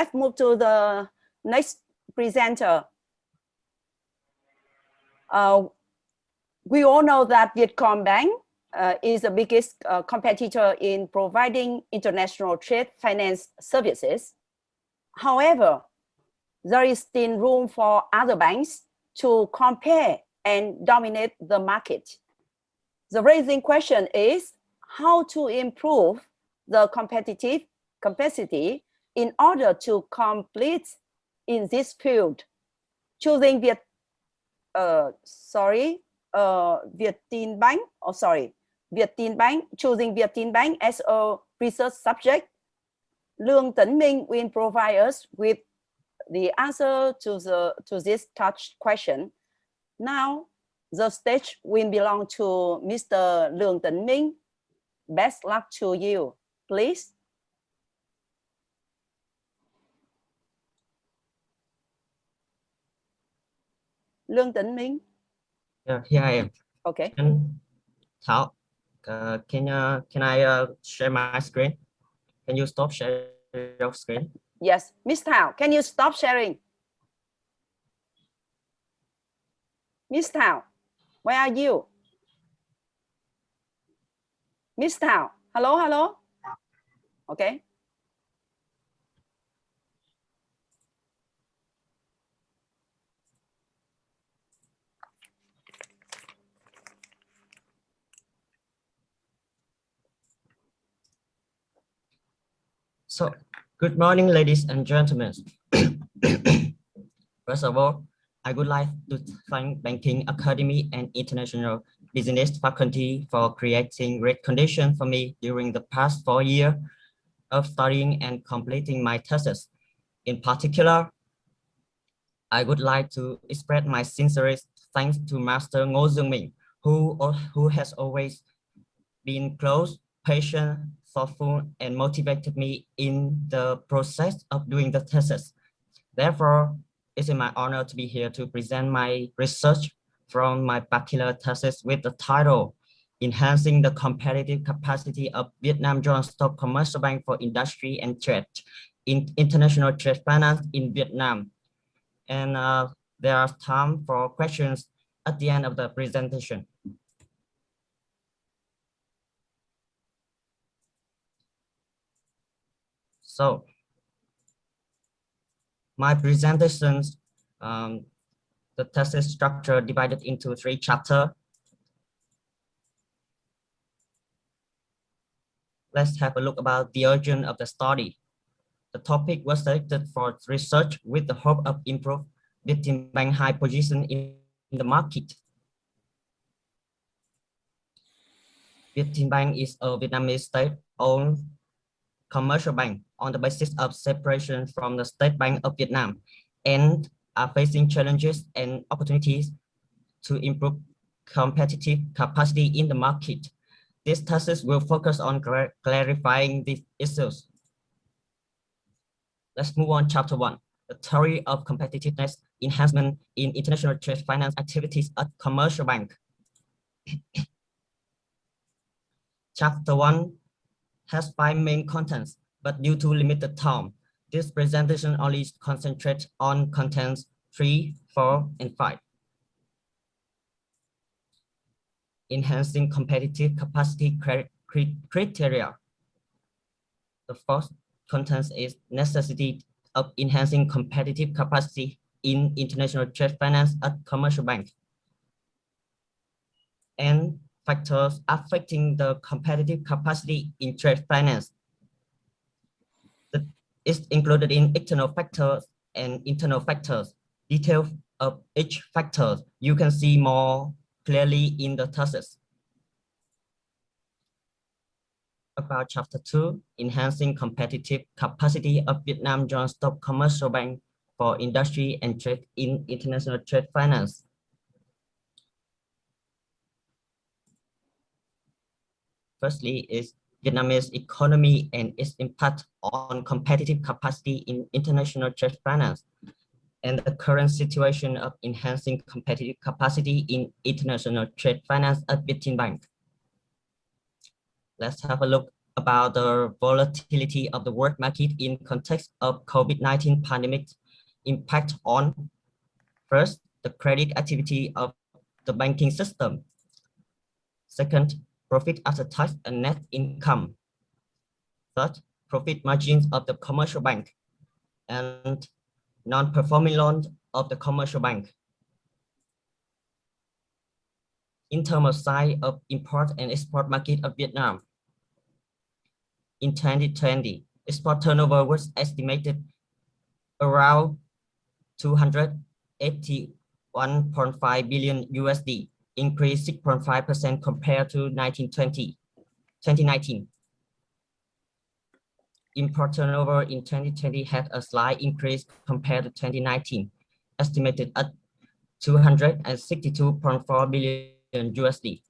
let's move to the next presenter. We all know that Vietcombank is the biggest competitor in providing international trade finance services. However, there is still room for other banks to compare and dominate the market. The raising question is how to improve the competitive capacity in order to compete in this field. Choosing choosing Vietcombank as a research subject, Lương Tấn Minh will provide us with the answer to this touch question. Now, the stage will belong to Mr. Lương Tấn Minh. Best luck to you, please. Lương Tấn Minh. Yeah, here I am. Okay. Thảo, can I share my screen? Can you stop sharing your screen? Yes, Miss Thảo, can you stop sharing? Miss Thảo, where are you? Miss Thảo, hello? Okay. So, good morning, ladies and gentlemen. First of all, I would like to thank Banking Academy and International Business Faculty for creating great conditions for me during the past 4 years of studying and completing my thesis. In particular, I would like to express my sincerest thanks to Master Ngô Dương Minh, who has always been close, patient, thoughtful, and motivated me in the process of doing the thesis. Therefore, it's my honor to be here to present my research from my bachelor thesis with the title Enhancing the Competitive Capacity of Vietnam Joint Stock Commercial Bank for Industry and Trade in International Trade Finance in Vietnam. And there are time for questions at the end of the presentation. So, my presentations, the thesis structure divided into 3 chapters. Let's have a look about the origin of the study. The topic was selected for research with the hope of improve Vietcombank's high position in the market. Vietcombank is a Vietnamese state-owned commercial bank on the basis of separation from the State Bank of Vietnam and are facing challenges and opportunities to improve competitive capacity in the market. This thesis will focus on clarifying these issues. Let's move on chapter 1, the theory of competitiveness enhancement in international trade finance activities at commercial bank. Chapter 1 has 5 main contents, but due to limited time, this presentation only concentrates on contents 3, 4, and 5. Enhancing competitive capacity criteria. The first content is necessity of enhancing competitive capacity in international trade finance at commercial bank, and factors affecting the competitive capacity in trade finance. It's included in external factors and internal factors. Details of each factor you can see more clearly in the thesis. About chapter 2, enhancing competitive capacity of Vietnam Joint Stock Commercial Bank for Industry and Trade in International Trade Finance. Firstly is Vietnamese economy and its impact on competitive capacity in international trade finance, and the current situation of enhancing competitive capacity in international trade finance at Vietcombank. Let's have a look about the volatility of the world market in context of COVID-19 pandemic impact on, first, the credit activity of the banking system. Second, profit after tax and net income. Third, profit margins of the commercial bank and non-performing loans of the commercial bank. In terms of size of import and export market of Vietnam, in 2020, export turnover was estimated around 281.5 billion USD, increased 6.5% compared to 2019. Import turnover in 2020 had a slight increase compared to 2019, estimated at 262.4 billion USD.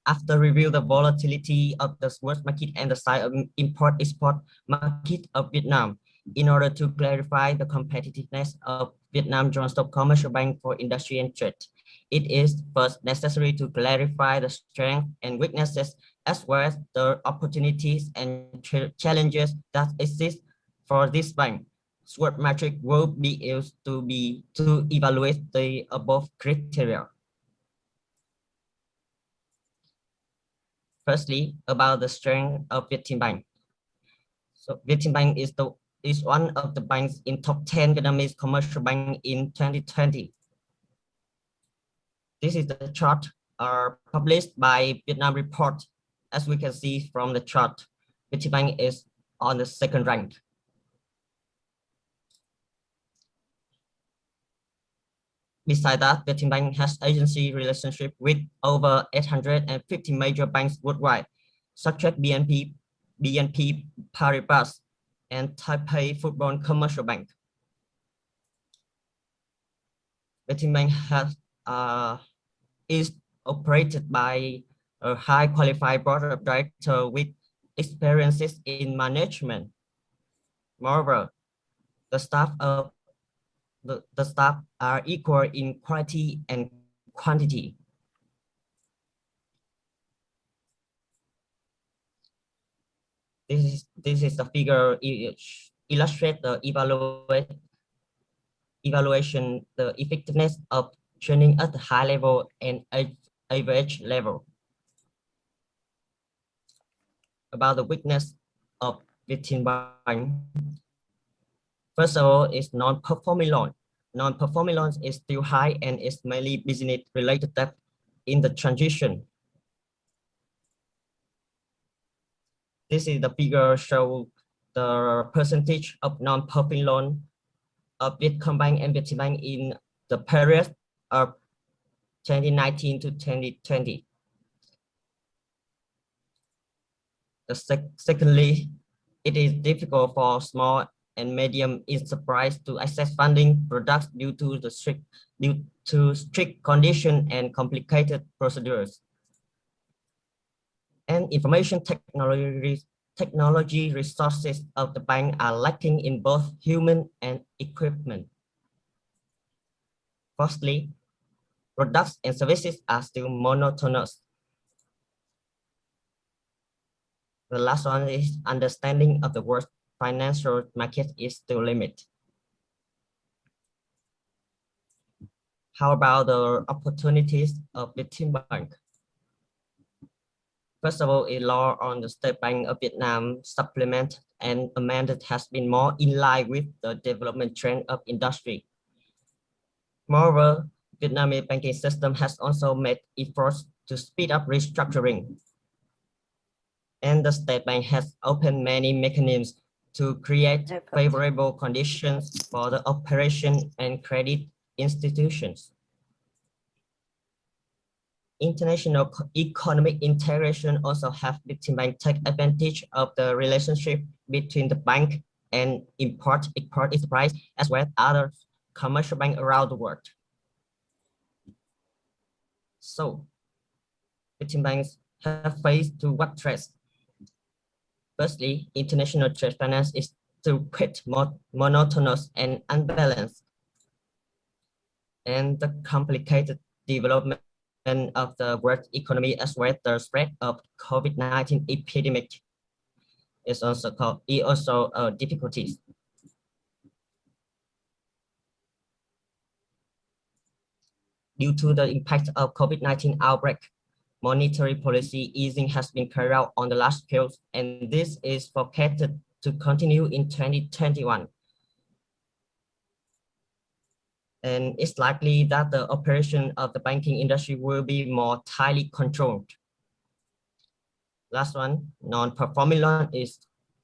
After review the volatility of the world market and the size of import-export market of Vietnam, in order to clarify the competitiveness of Vietnam Joint Stock Commercial Bank for Industry and Trade, it is first necessary to clarify the strengths and weaknesses as well as the opportunities and challenges that exist for this bank. SWOT metric will be used to evaluate the above criteria. Firstly, about the strength of Vietinbank. So Vietinbank is one of the banks in top 10 Vietnamese commercial bank in 2020. This is the chart published by Vietnam Report. As we can see from the chart, Vietinbank is on the second rank. Besides that, Vietinbank has agency relationship with over 850 major banks worldwide, such as BNP Paribas and Taipei Football Commercial Bank. Vietinbank is operated by a high qualified board of directors with experiences in management. Moreover, the staff are equal in quality and quantity. This is the figure illustrate the evaluation the effectiveness of training at the high level and average level. About the weakness of Vietinbank. First of all, is non-performing loan. Non-performing loans is still high and is mainly business-related debt in the transition. This is the figure show the percentage of non-performing loan of Vietcombank and Vietinbank in the period of 2019 to 2020. Secondly, it is difficult for small and medium enterprise to access funding products due to strict conditions and complicated procedures. And information technology resources of the bank are lacking in both human and equipment. Firstly, products and services are still monotonous. The last one is understanding of the world financial market is still limited. How about the opportunities of Vietinbank? First of all, a law on the State Bank of Vietnam supplemented and amended has been more in line with the development trend of industry. Moreover, Vietnamese banking system has also made efforts to speed up restructuring. And the State Bank has opened many mechanisms to create favorable conditions for the operation and credit institutions. International economic integration also have Vietinbank take advantage of the relationship between the bank and export enterprise as well as other commercial banks around the world. So, Vietinbanks have faced to what threats? Firstly, international trade finance is still quite monotonous and unbalanced, and the complicated development and of the world economy as well. The spread of COVID-19 epidemic is also difficulties. Due to the impact of COVID-19 outbreak, monetary policy easing has been carried out on the large scale, and this is forecasted to continue in 2021. And it's likely that the operation of the banking industry will be more tightly controlled. Last one, non-performing loan is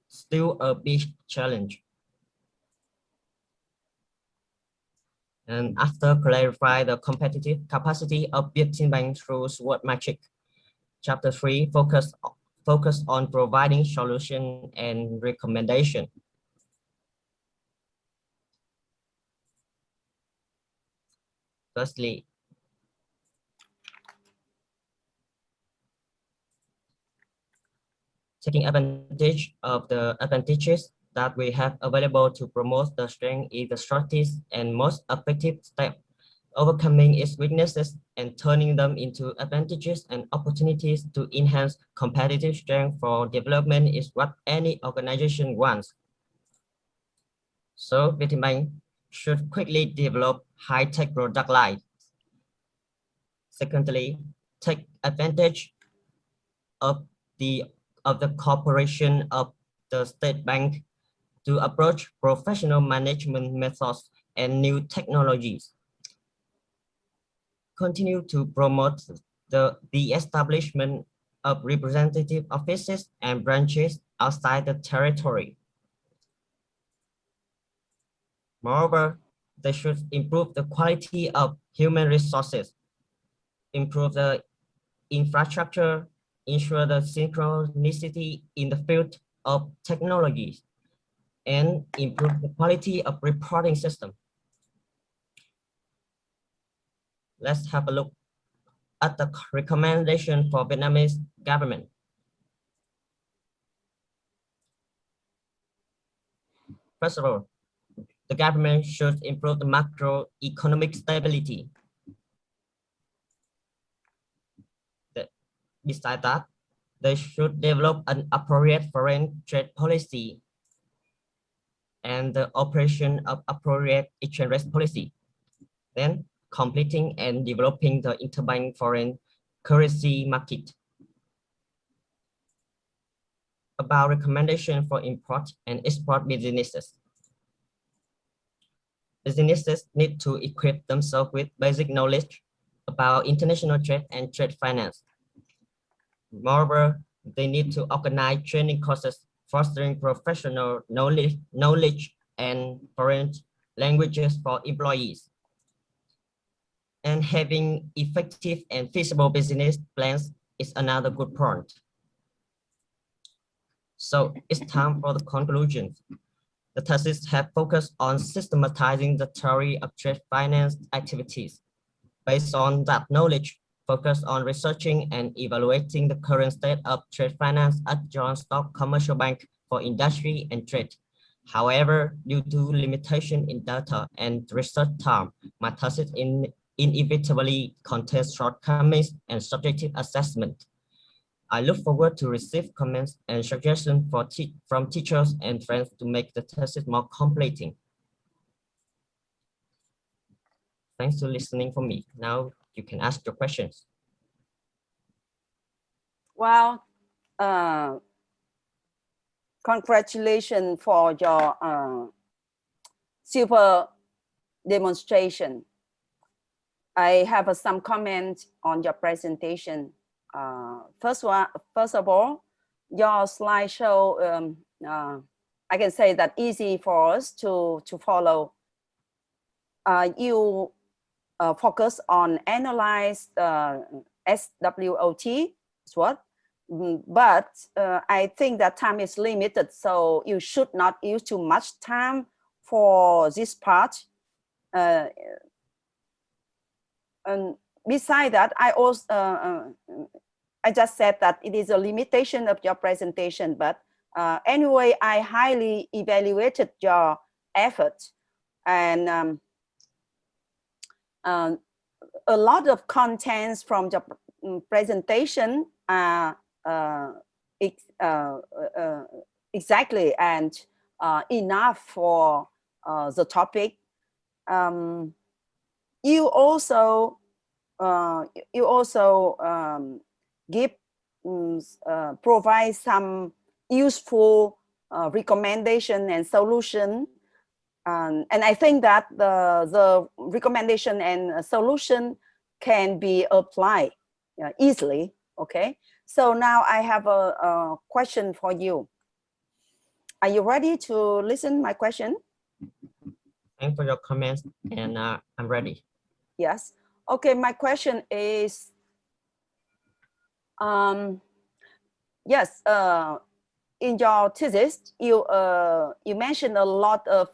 still a big challenge. And after clarify the competitive capacity of Vietinbank through SWOT matrix, Chapter 3 focus on providing solution and recommendation. Firstly, taking advantage of the advantages that we have available to promote the strength is the shortest and most effective step. Overcoming its weaknesses and turning them into advantages and opportunities to enhance competitive strength for development is what any organization wants. So Vietinbank should quickly develop high-tech product lines. Secondly, take advantage of the cooperation of the state bank to approach professional management methods and new technologies. Continue to promote the establishment of representative offices and branches outside the territory. Moreover, they should improve the quality of human resources, improve the infrastructure, ensure the synchronicity in the field of technologies, and improve the quality of reporting system. Let's have a look at the recommendation for Vietnamese government. First of all, the government should improve the macroeconomic stability. Besides that, they should develop an appropriate foreign trade policy and the operation of appropriate exchange rate policy. Then completing and developing the interbank foreign currency market. About recommendation for import and export businesses. Businesses need to equip themselves with basic knowledge about international trade and trade finance. Moreover, they need to organize training courses fostering professional knowledge and foreign languages for employees. And having effective and feasible business plans is another good point. So it's time for the conclusions. The thesis have focused on systematizing the theory of trade finance activities. Based on that knowledge, focus on researching and evaluating the current state of trade finance at Joint Stock Commercial Bank for industry and trade. However, due to limitation in data and research time, my thesis inevitably contains shortcomings and subjective assessment. I look forward to receive comments and suggestions from teachers and friends to make the thesis more completing. Thanks for listening for me. Now you can ask your questions. Well, congratulations for your super demonstration. I have some comments on your presentation. First of all, your slideshow, I can say that easy for us to follow. You focus on analyze SWOT, SWOT, but I think that time is limited, so you should not use too much time for this part. And beside that, I also I just said that it is a limitation of your presentation, but anyway, I highly evaluated your effort, and a lot of contents from the presentation are exactly and enough for the topic. You also give provide some useful recommendation and solution, and I think that the recommendation and solution can be applied easily. Okay, so now I have a question for you. Are you ready to listen my question? Thanks for your comments, and I'm ready. Yes. Okay, my question is, yes, in your thesis, you mentioned a lot of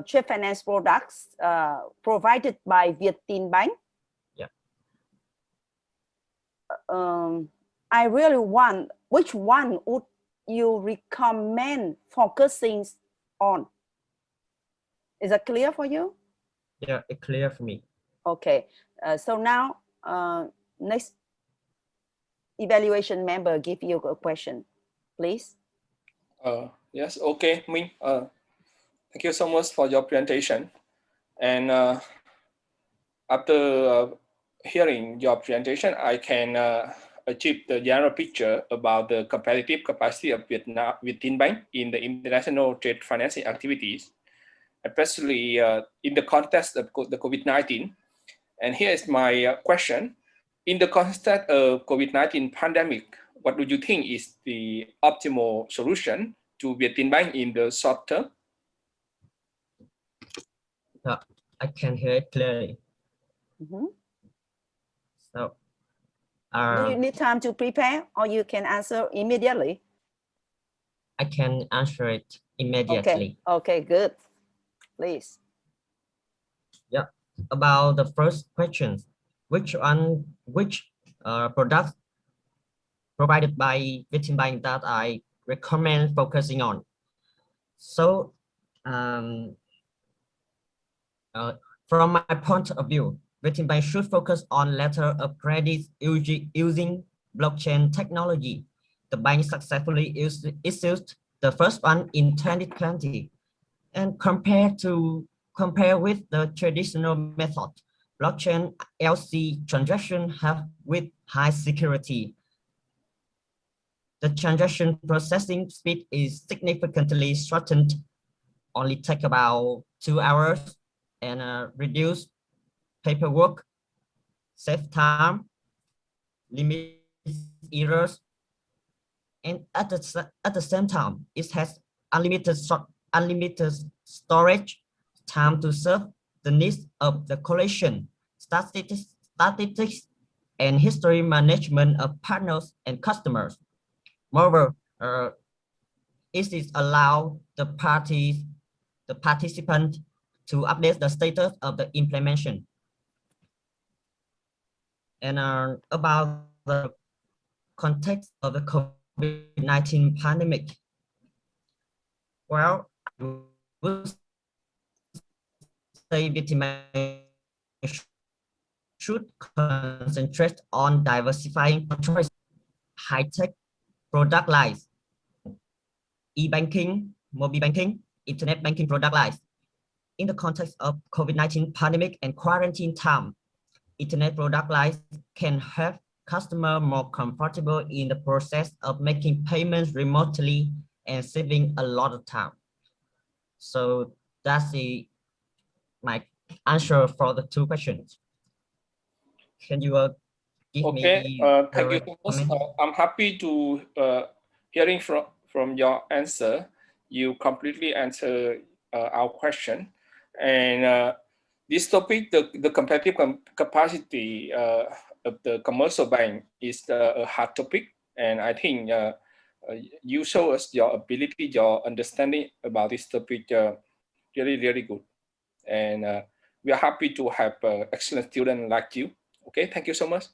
trade finance products provided by Vietinbank. Yeah. I really want, which one would you recommend focusing on? Is that clear for you? Yeah, it's clear for me. Okay, so now next evaluation member give you a question, please. Yes, okay, Minh. Thank you so much for your presentation. And after hearing your presentation, I can achieve the general picture about the competitive capacity of Vietinbank in the international trade financing activities, especially in the context of the COVID-19. And here is my question. In the context of COVID-19 pandemic, what do you think is the optimal solution to Vietinbank in the short term? Yeah, I can hear it clearly. So, do you need time to prepare, or you can answer immediately? I can answer it immediately. Okay, good. Please. Yeah, about the first question, which products provided by Vietinbank that I recommend focusing on? So, from my point of view, Vietinbank should focus on letter of credit using blockchain technology. The bank successfully issued the first one in 2020, and compare with the traditional method, blockchain LC transactions have with high security. The transaction processing speed is significantly shortened, only take about 2 hours, and reduce paperwork, save time, limit errors, and at the same time, it has unlimited storage, time to serve the needs of the collection, statistics, and history management of partners and customers. Moreover, it is allow the participant to update the status of the implementation. And about the context of the COVID-19 pandemic, well, I would say Vietinbank should concentrate on diversifying choice, high-tech product lines, e-banking, mobile banking, internet banking product lines. In the context of COVID-19 pandemic and quarantine time, internet product lines can help customers more comfortable in the process of making payments remotely and saving a lot of time. So that's my answer for the two questions. Can you give me? Thank you so much. I'm happy to hearing from your answer. You completely answer our question, and this topic, the competitive capacity of the commercial bank, is a hard topic, and I think you show us your ability, your understanding about this topic really good, and we are happy to have excellent students like you. Okay, thank you so much.